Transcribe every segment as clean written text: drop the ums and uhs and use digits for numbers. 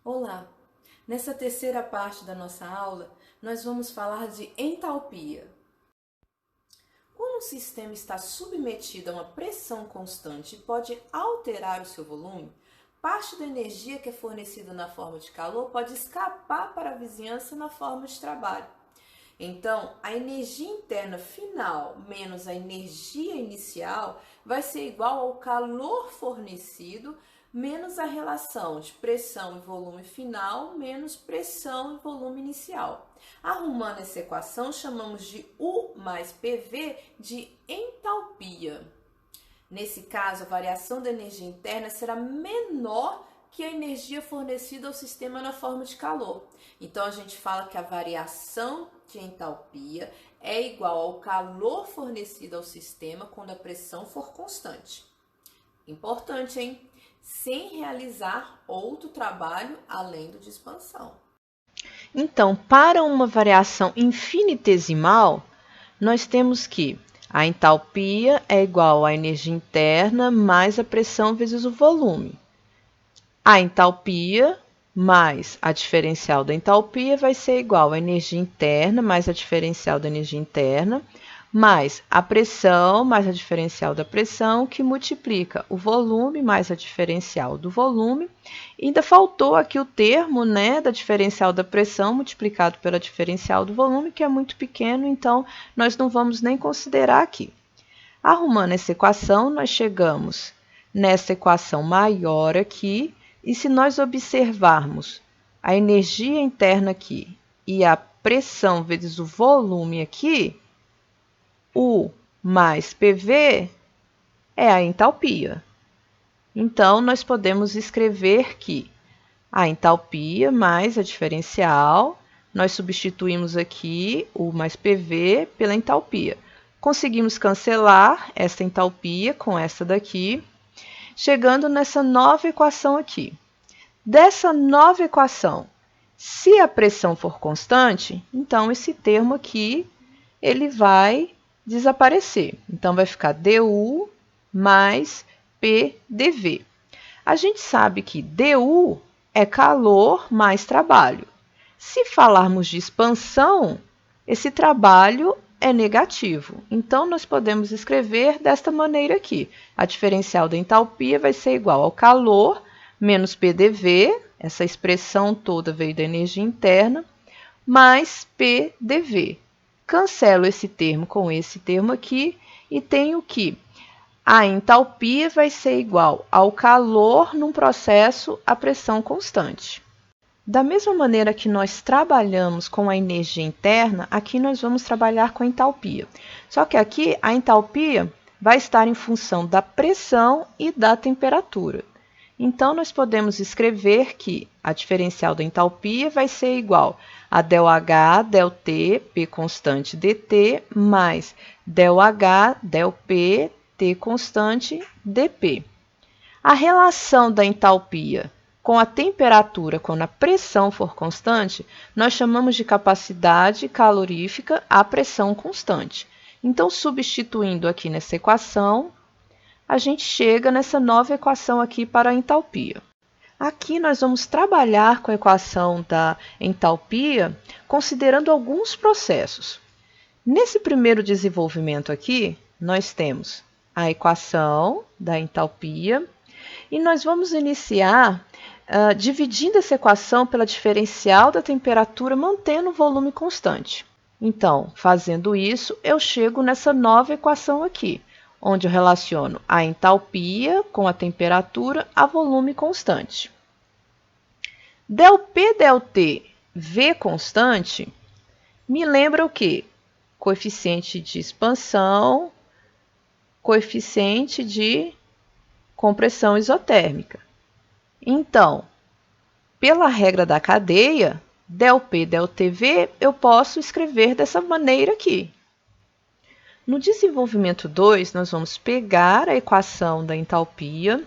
Olá! Nessa terceira parte da nossa aula, nós vamos falar de entalpia. Quando um sistema está submetido a uma pressão constante e pode alterar o seu volume, parte da energia que é fornecida na forma de calor pode escapar para a vizinhança na forma de trabalho. Então, a energia interna final menos a energia inicial vai ser igual ao calor fornecido menos a relação de pressão e volume final menos pressão e volume inicial. Arrumando essa equação, chamamos de U mais PV de entalpia. Nesse caso, a variação da energia interna será menor que a energia fornecida ao sistema na forma de calor. Então, a gente fala que a variação de entalpia é igual ao calor fornecido ao sistema quando a pressão for constante. Importante, hein? Sem realizar outro trabalho além do de expansão. Então, para uma variação infinitesimal, nós temos que a entalpia é igual à energia interna mais a pressão vezes o volume. A entalpia mais a diferencial da entalpia vai ser igual à energia interna mais a diferencial da energia interna, mais a pressão mais a diferencial da pressão, que multiplica o volume mais a diferencial do volume. E ainda faltou aqui o termo, né, da diferencial da pressão multiplicado pela diferencial do volume, que é muito pequeno, então nós não vamos nem considerar aqui. Arrumando essa equação, nós chegamos nessa equação maior aqui, e se nós observarmos a energia interna aqui e a pressão vezes o volume aqui, U mais PV é a entalpia. Então, nós podemos escrever que a entalpia mais a diferencial, nós substituímos aqui U mais PV pela entalpia. Conseguimos cancelar essa entalpia com essa daqui, chegando nessa nova equação aqui. Dessa nova equação, se a pressão for constante, então esse termo aqui ele vai desaparecer. Então, vai ficar du mais PdV. A gente sabe que du é calor mais trabalho. Se falarmos de expansão, esse trabalho é negativo. Então, nós podemos escrever desta maneira aqui. A diferencial da entalpia vai ser igual ao calor menos PdV, essa expressão toda veio da energia interna, mais PdV. Cancelo esse termo com esse termo aqui e tenho que a entalpia vai ser igual ao calor num processo a pressão constante. Da mesma maneira que nós trabalhamos com a energia interna, aqui nós vamos trabalhar com a entalpia. Só que aqui a entalpia vai estar em função da pressão e da temperatura. Então, nós podemos escrever que a diferencial da entalpia vai ser igual a ΔH, ΔT, P constante dt, mais ΔH, ΔP, T constante dP. A relação da entalpia com a temperatura quando a pressão for constante, nós chamamos de capacidade calorífica à pressão constante. Então, substituindo aqui nessa equação, a gente chega nessa nova equação aqui para a entalpia. Aqui nós vamos trabalhar com a equação da entalpia, considerando alguns processos. Nesse primeiro desenvolvimento aqui, nós temos a equação da entalpia, e nós vamos iniciar dividindo essa equação pela diferencial da temperatura, mantendo o volume constante. Então, fazendo isso, eu chego nessa nova equação aqui, onde eu relaciono a entalpia com a temperatura a volume constante. ΔP, ΔT, V constante, me lembra o quê? Coeficiente de expansão, coeficiente de compressão isotérmica. Então, pela regra da cadeia, ΔP, ΔTV, eu posso escrever dessa maneira aqui. No desenvolvimento 2, nós vamos pegar a equação da entalpia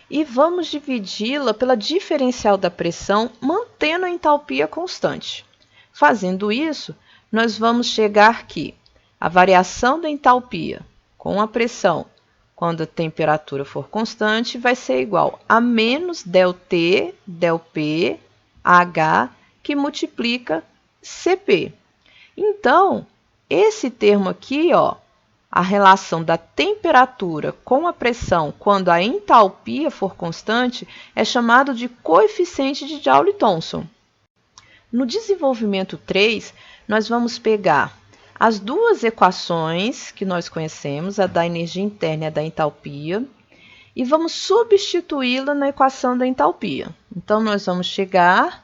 e vamos dividi-la pela diferencial da pressão, mantendo a entalpia constante. Fazendo isso, nós vamos chegar que a variação da entalpia com a pressão, quando a temperatura for constante, vai ser igual a menos ΔT, ΔP, H, que multiplica Cp. Então, esse termo aqui, ó, a relação da temperatura com a pressão quando a entalpia for constante, é chamado de coeficiente de Joule-Thomson. No desenvolvimento 3, nós vamos pegar as duas equações que nós conhecemos, a da energia interna e a da entalpia, e vamos substituí-la na equação da entalpia. Então, nós vamos chegar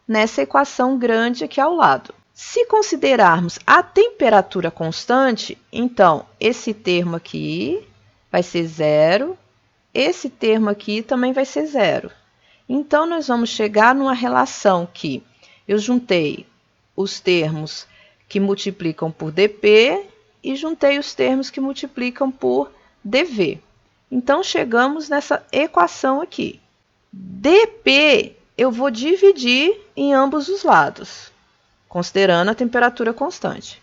nessa equação grande aqui ao lado. Se considerarmos a temperatura constante, então esse termo aqui vai ser zero, esse termo aqui também vai ser zero. Então, nós vamos chegar numa relação que eu juntei os termos que multiplicam por dP e juntei os termos que multiplicam por dV. Então, chegamos nessa equação aqui. dP eu vou dividir em ambos os lados, considerando a temperatura constante.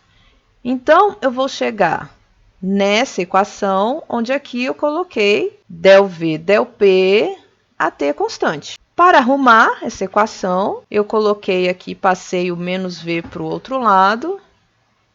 Então, eu vou chegar nessa equação, onde aqui eu coloquei ΔV, ΔP, a T constante. Para arrumar essa equação, eu coloquei aqui, passei o menos V para o outro lado,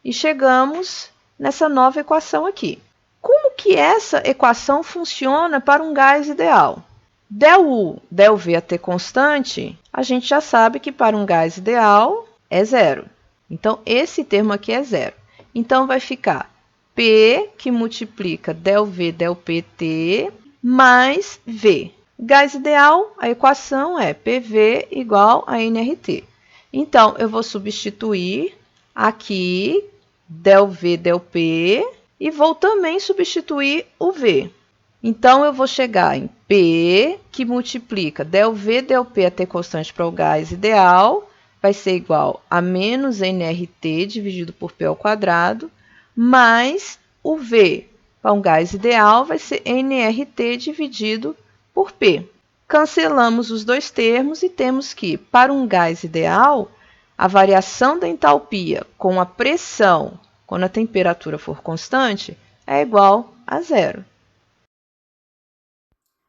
e chegamos nessa nova equação aqui. Como que essa equação funciona para um gás ideal? ΔU, ΔV a T constante, a gente já sabe que para um gás ideal é zero. Então, esse termo aqui é zero. Então, vai ficar P, que multiplica ΔV, ΔPT, mais V. Gás ideal, a equação é PV igual a nRT. Então, eu vou substituir aqui ΔV, ΔP, e vou também substituir o V. Então, eu vou chegar em P, que multiplica ΔV, ΔP a T constante para o gás ideal, vai ser igual a menos nRT dividido por P ao quadrado, mais o V para um gás ideal vai ser nRT dividido por P. Cancelamos os dois termos e temos que, para um gás ideal, a variação da entalpia com a pressão, quando a temperatura for constante, é igual a zero.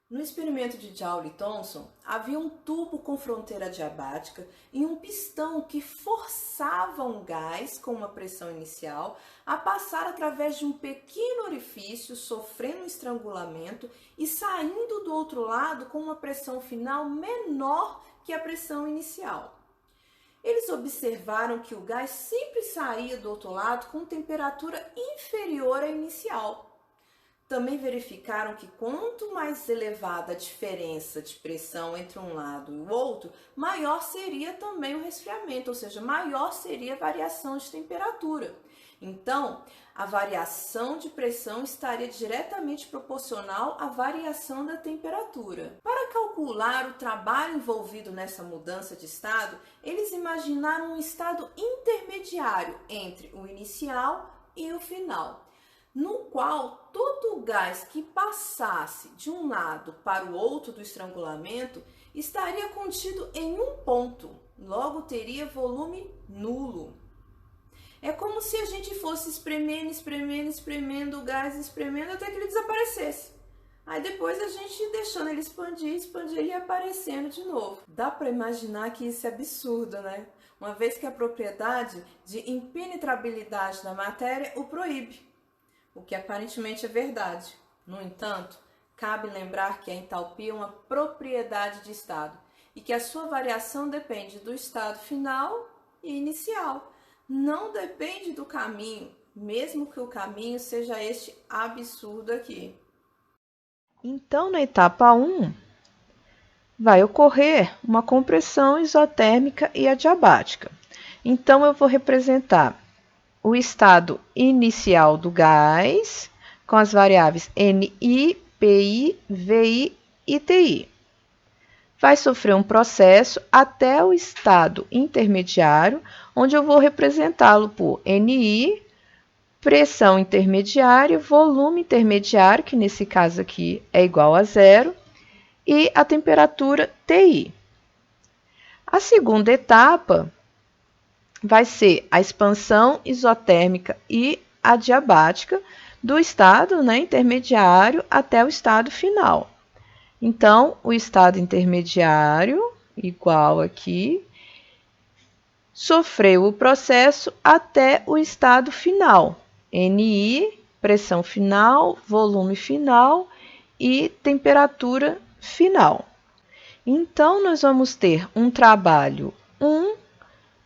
No experimento de Joule-Thomson, havia um tubo com fronteira adiabática e um pistão que forçava um gás com uma pressão inicial a passar através de um pequeno orifício, sofrendo um estrangulamento e saindo do outro lado com uma pressão final menor que a pressão inicial. Eles observaram que o gás sempre saía do outro lado com temperatura inferior à inicial. Também verificaram que quanto mais elevada a diferença de pressão entre um lado e o outro, maior seria também o resfriamento, ou seja, maior seria a variação de temperatura. Então, a variação de pressão estaria diretamente proporcional à variação da temperatura. Para calcular o trabalho envolvido nessa mudança de estado, eles imaginaram um estado intermediário entre o inicial e o final, no qual todo o gás que passasse de um lado para o outro do estrangulamento estaria contido em um ponto, logo teria volume nulo. É como se a gente fosse espremendo o gás, espremendo até que ele desaparecesse. Aí depois a gente deixando ele expandir e aparecendo de novo. Dá para imaginar que isso é absurdo, né? Uma vez que a propriedade de impenetrabilidade da matéria o proíbe, o que aparentemente é verdade. No entanto, cabe lembrar que a entalpia é uma propriedade de estado e que a sua variação depende do estado final e inicial. Não depende do caminho, mesmo que o caminho seja este absurdo aqui. Então, na etapa 1, vai ocorrer uma compressão isotérmica e adiabática. Então, eu vou representar o estado inicial do gás com as variáveis NI, PI, VI e TI. Vai sofrer um processo até o estado intermediário, onde eu vou representá-lo por NI, pressão intermediária, volume intermediário, que nesse caso aqui é igual a zero, e a temperatura TI. A segunda etapa vai ser a expansão isotérmica e adiabática do estado intermediário até o estado final. Então, o estado intermediário, igual aqui, sofreu o processo até o estado final. NI, pressão final, volume final e temperatura final. Então, nós vamos ter um trabalho 1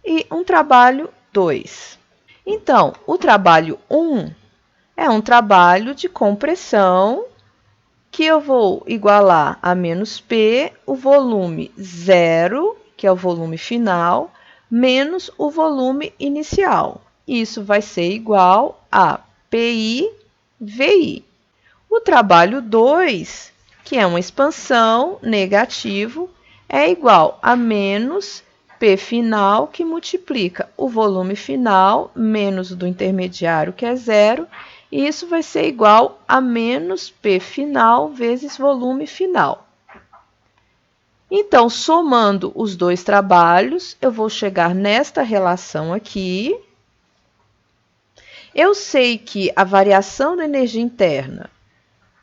e um trabalho 2. Então, o trabalho 1 é um trabalho de compressão que eu vou igualar a menos P, o volume 0, que é o volume final, menos o volume inicial. Isso vai ser igual a PI, VI. O trabalho 2, que é uma expansão, negativo, é igual a menos P final, que multiplica o volume final menos o do intermediário, que é 0, e isso vai ser igual a menos P final vezes volume final. Então, somando os dois trabalhos, eu vou chegar nesta relação aqui. Eu sei que a variação da energia interna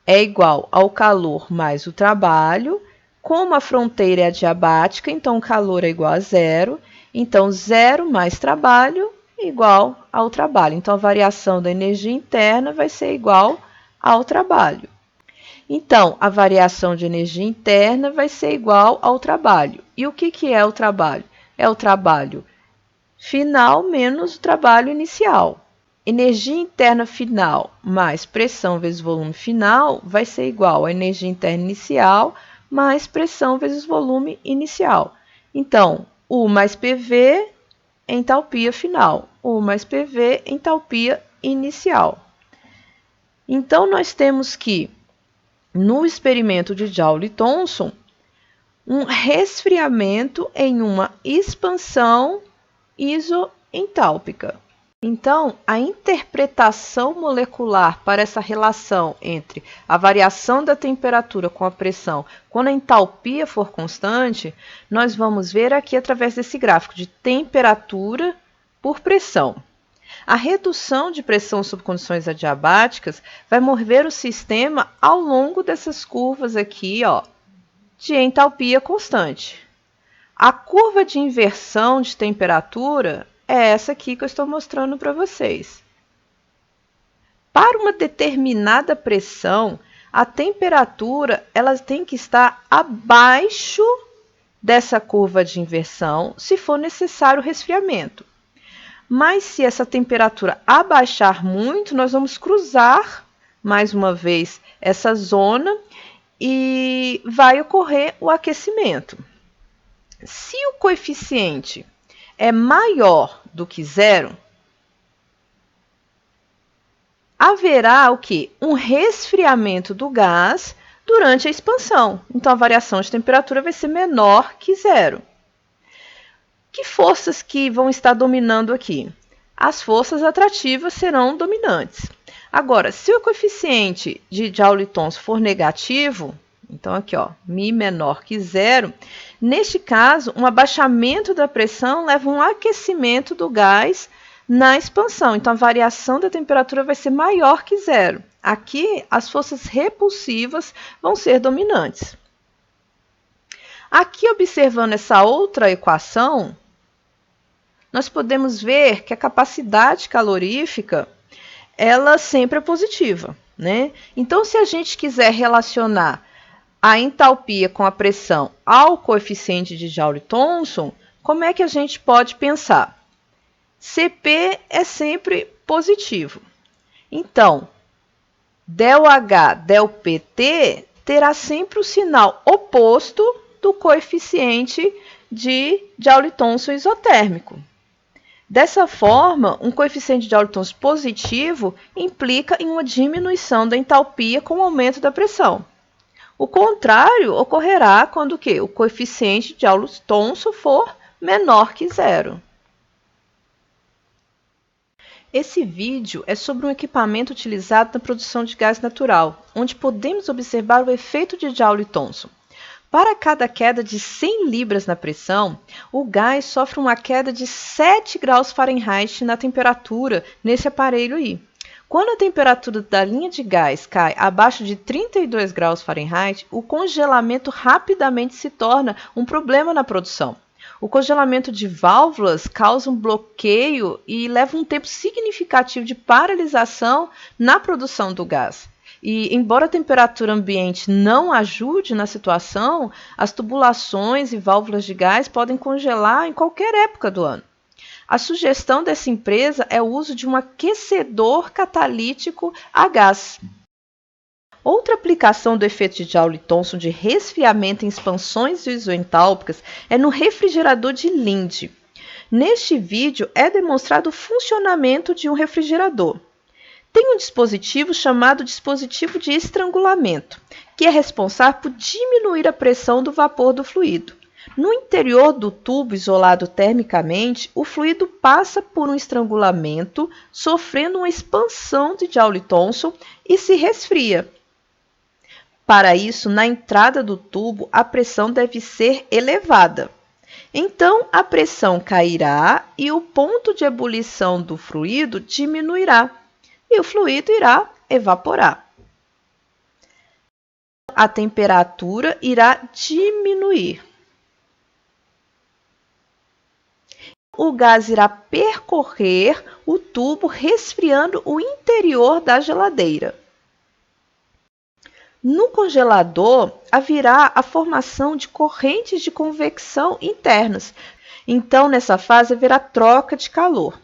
é igual ao calor mais o trabalho. Como a fronteira é adiabática, então o calor é igual a 0. Então, 0 mais trabalho igual ao trabalho. Então, a variação da energia interna vai ser igual ao trabalho. Então, a variação de energia interna vai ser igual ao trabalho. E o que é o trabalho? É o trabalho final menos o trabalho inicial. Energia interna final mais pressão vezes volume final vai ser igual a energia interna inicial mais pressão vezes volume inicial. Então, U mais PV, entalpia final. U mais PV, entalpia inicial. Então, nós temos que, no experimento de Joule e Thomson, um resfriamento em uma expansão isoentálpica. Então, a interpretação molecular para essa relação entre a variação da temperatura com a pressão, quando a entalpia for constante, nós vamos ver aqui através desse gráfico de temperatura por pressão. A redução de pressão sob condições adiabáticas vai mover o sistema ao longo dessas curvas aqui, ó, de entalpia constante. A curva de inversão de temperatura é essa aqui que eu estou mostrando para vocês. Para uma determinada pressão, a temperatura ela tem que estar abaixo dessa curva de inversão, se for necessário o resfriamento. Mas se essa temperatura abaixar muito, nós vamos cruzar mais uma vez essa zona e vai ocorrer o aquecimento. Se o coeficiente é maior do que 0, haverá o quê? Um resfriamento do gás durante a expansão. Então, a variação de temperatura vai ser menor que 0. Que forças que vão estar dominando aqui? As forças atrativas serão dominantes. Agora, se o coeficiente de Joule e Thomson for negativo, então aqui, ó, μ menor que 0, neste caso, um abaixamento da pressão leva a um aquecimento do gás na expansão. Então, a variação da temperatura vai ser maior que 0. Aqui, as forças repulsivas vão ser dominantes. Aqui, observando essa outra equação, nós podemos ver que a capacidade calorífica, ela sempre é positiva, né? Então, se a gente quiser relacionar a entalpia com a pressão ao coeficiente de Joule e Thomson, como é que a gente pode pensar? Cp é sempre positivo. Então, ΔH, ΔPT terá sempre o sinal oposto do coeficiente de Joule e Thomson isotérmico. Dessa forma, um coeficiente de Joule e Thomson positivo implica em uma diminuição da entalpia com o aumento da pressão. O contrário ocorrerá quando o coeficiente de Joule e Thomson for menor que 0. Esse vídeo é sobre um equipamento utilizado na produção de gás natural, onde podemos observar o efeito de Joule e Thomson. Para cada queda de 100 libras na pressão, o gás sofre uma queda de 7 graus Fahrenheit na temperatura nesse aparelho aí. Quando a temperatura da linha de gás cai abaixo de 32 graus Fahrenheit, o congelamento rapidamente se torna um problema na produção. O congelamento de válvulas causa um bloqueio e leva um tempo significativo de paralisação na produção do gás. E, embora a temperatura ambiente não ajude na situação, as tubulações e válvulas de gás podem congelar em qualquer época do ano. A sugestão dessa empresa é o uso de um aquecedor catalítico a gás. Outra aplicação do efeito de Joule-Thomson de resfriamento em expansões isoentálpicas é no refrigerador de Linde. Neste vídeo é demonstrado o funcionamento de um refrigerador. Tem um dispositivo chamado dispositivo de estrangulamento, que é responsável por diminuir a pressão do vapor do fluido. No interior do tubo isolado termicamente, o fluido passa por um estrangulamento, sofrendo uma expansão de Joule-Thomson e se resfria. Para isso, na entrada do tubo, a pressão deve ser elevada. Então, a pressão cairá e o ponto de ebulição do fluido diminuirá, e o fluido irá evaporar. A temperatura irá diminuir. O gás irá percorrer o tubo, resfriando o interior da geladeira. No congelador, haverá a formação de correntes de convecção internas. Então, nessa fase, haverá troca de calor.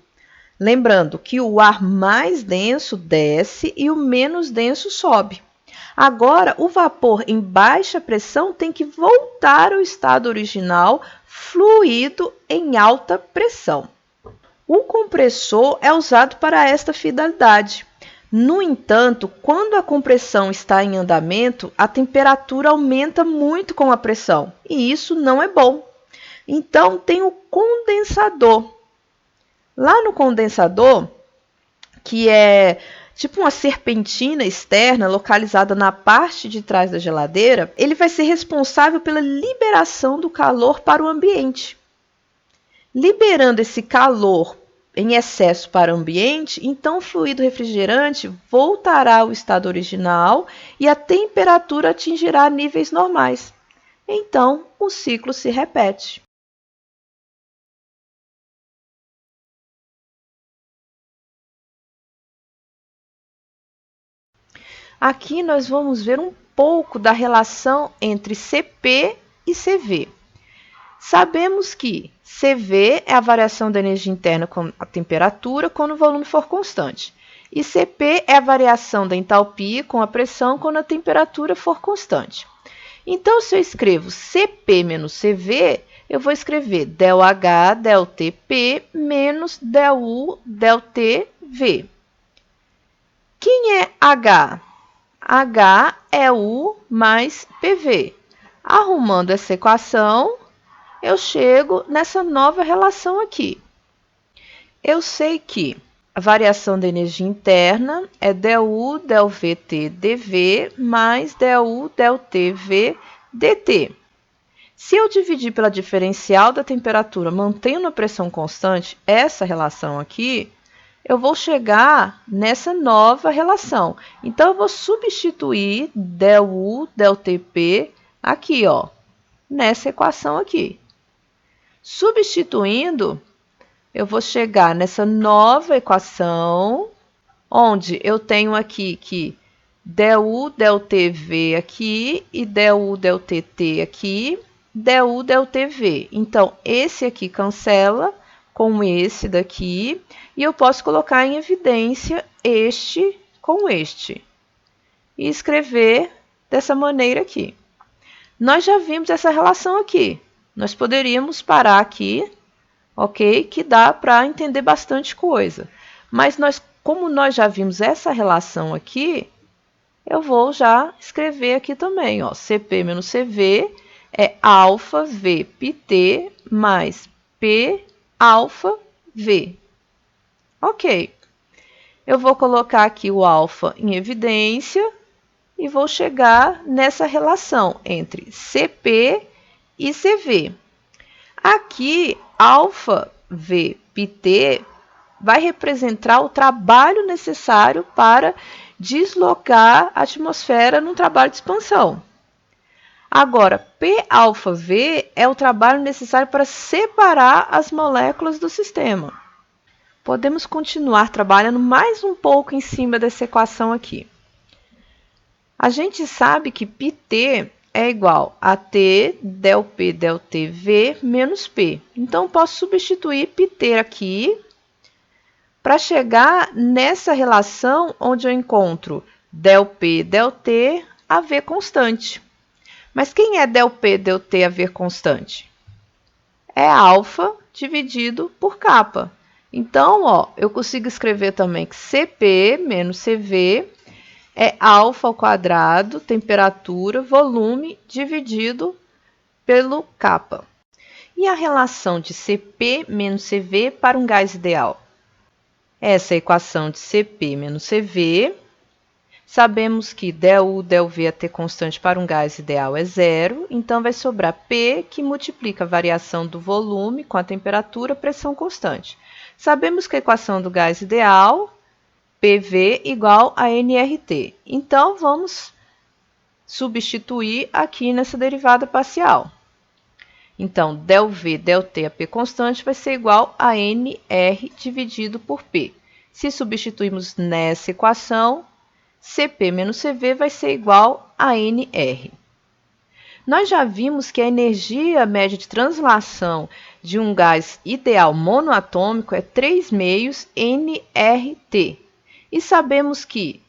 Lembrando que o ar mais denso desce e o menos denso sobe. Agora, o vapor em baixa pressão tem que voltar ao estado original, fluido em alta pressão. O compressor é usado para esta finalidade. No entanto, quando a compressão está em andamento, a temperatura aumenta muito com a pressão, e isso não é bom. Então, tem o condensador. Lá no condensador, que é tipo uma serpentina externa localizada na parte de trás da geladeira, ele vai ser responsável pela liberação do calor para o ambiente. Liberando esse calor em excesso para o ambiente, então o fluido refrigerante voltará ao estado original e a temperatura atingirá níveis normais. Então, o ciclo se repete. Aqui nós vamos ver um pouco da relação entre CP e CV. Sabemos que CV é a variação da energia interna com a temperatura quando o volume for constante. E CP é a variação da entalpia com a pressão quando a temperatura for constante. Então, se eu escrevo CP menos CV, eu vou escrever ΔH, ΔTP menos ΔU, ΔTV. Quem é H? H é U mais PV. Arrumando essa equação, eu chego nessa nova relação aqui. Eu sei que a variação da energia interna é ΔU, ΔVT, dV mais ΔU, ΔTV, dt. Se eu dividir pela diferencial da temperatura, mantendo a pressão constante, essa relação aqui, eu vou chegar nessa nova relação. Então, eu vou substituir ΔU, ΔTP aqui, ó, nessa equação aqui. Substituindo, eu vou chegar nessa nova equação, onde eu tenho aqui que ΔU, ΔTV aqui e ΔU, ΔTT aqui, ΔU, ΔTV. Então, esse aqui cancela com esse daqui, e eu posso colocar em evidência este com este, e escrever dessa maneira aqui. Nós já vimos essa relação aqui, nós poderíamos parar aqui, ok? Que dá para entender bastante coisa, mas como nós já vimos essa relação aqui, eu vou já escrever aqui também, ó, CP menos CV é alfa V pt mais P alfa V. Ok. Eu vou colocar aqui o alfa em evidência e vou chegar nessa relação entre CP e CV. Aqui, alfa V pt vai representar o trabalho necessário para deslocar a atmosfera num trabalho de expansão. Agora, P-alfa-V é o trabalho necessário para separar as moléculas do sistema. Podemos continuar trabalhando mais um pouco em cima dessa equação aqui. A gente sabe que πT é igual a T del P del TV menos P. Então, posso substituir πT aqui para chegar nessa relação onde eu encontro del P del T a V constante. Mas quem é del P del T a V constante? É alfa dividido por kappa. Então, ó, eu consigo escrever também que Cp menos Cv é alfa ao quadrado, temperatura, volume, dividido pelo kappa. E a relação de Cp menos Cv para um gás ideal? Essa é a equação de Cp menos Cv. Sabemos que del U, del V, a T constante para um gás ideal é zero, então vai sobrar P, que multiplica a variação do volume com a temperatura, pressão constante. Sabemos que a equação do gás ideal, PV, igual a nRT. Então, vamos substituir aqui nessa derivada parcial. Então, del V, del T, a P constante, vai ser igual a nR dividido por P. Se substituirmos nessa equação, Cp menos Cv vai ser igual a nR. Nós já vimos que a energia média de translação de um gás ideal monoatômico é 3/2 nRT. E sabemos que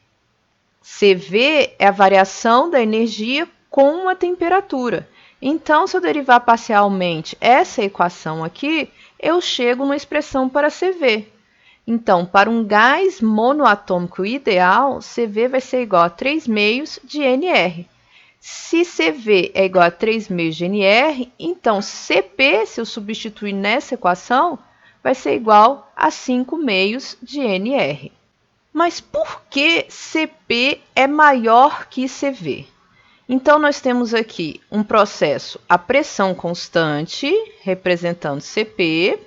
Cv é a variação da energia com a temperatura. Então, se eu derivar parcialmente essa equação aqui, eu chego numa expressão para Cv. Então, para um gás monoatômico ideal, Cv vai ser igual a 3/2 de nR. Se Cv é igual a 3/2 de nR, então Cp, se eu substituir nessa equação, vai ser igual a 5/2 de nR. Mas por que Cp é maior que Cv? Então, nós temos aqui um processo a pressão constante, representando Cp,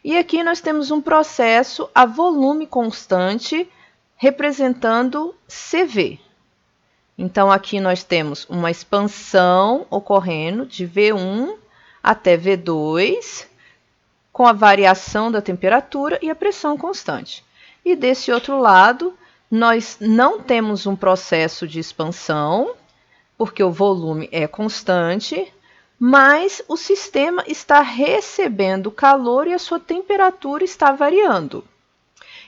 e aqui nós temos um processo a volume constante, representando Cv. Então, aqui nós temos uma expansão ocorrendo de V1 até V2, com a variação da temperatura e a pressão constante. E desse outro lado, nós não temos um processo de expansão, porque o volume é constante, mas o sistema está recebendo calor e a sua temperatura está variando.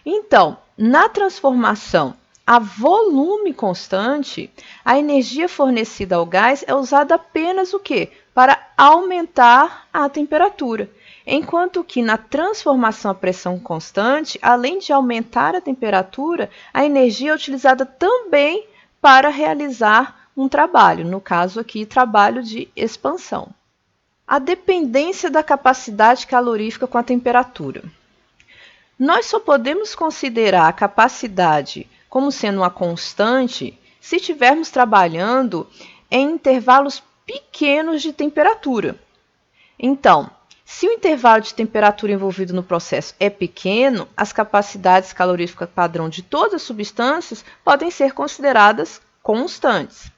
Então, na transformação a volume constante, a energia fornecida ao gás é usada apenas o quê? Para aumentar a temperatura. Enquanto que na transformação a pressão constante, além de aumentar a temperatura, a energia é utilizada também para realizar um trabalho, no caso aqui, trabalho de expansão. A dependência da capacidade calorífica com a temperatura. Nós só podemos considerar a capacidade como sendo uma constante se estivermos trabalhando em intervalos pequenos de temperatura. Então, se o intervalo de temperatura envolvido no processo é pequeno, as capacidades caloríficas padrão de todas as substâncias podem ser consideradas constantes.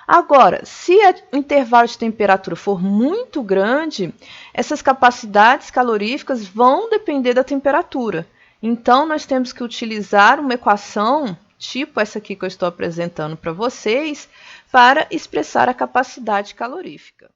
Agora, se o intervalo de temperatura for muito grande, essas capacidades caloríficas vão depender da temperatura. Então, nós temos que utilizar uma equação, tipo essa aqui que eu estou apresentando para vocês, para expressar a capacidade calorífica.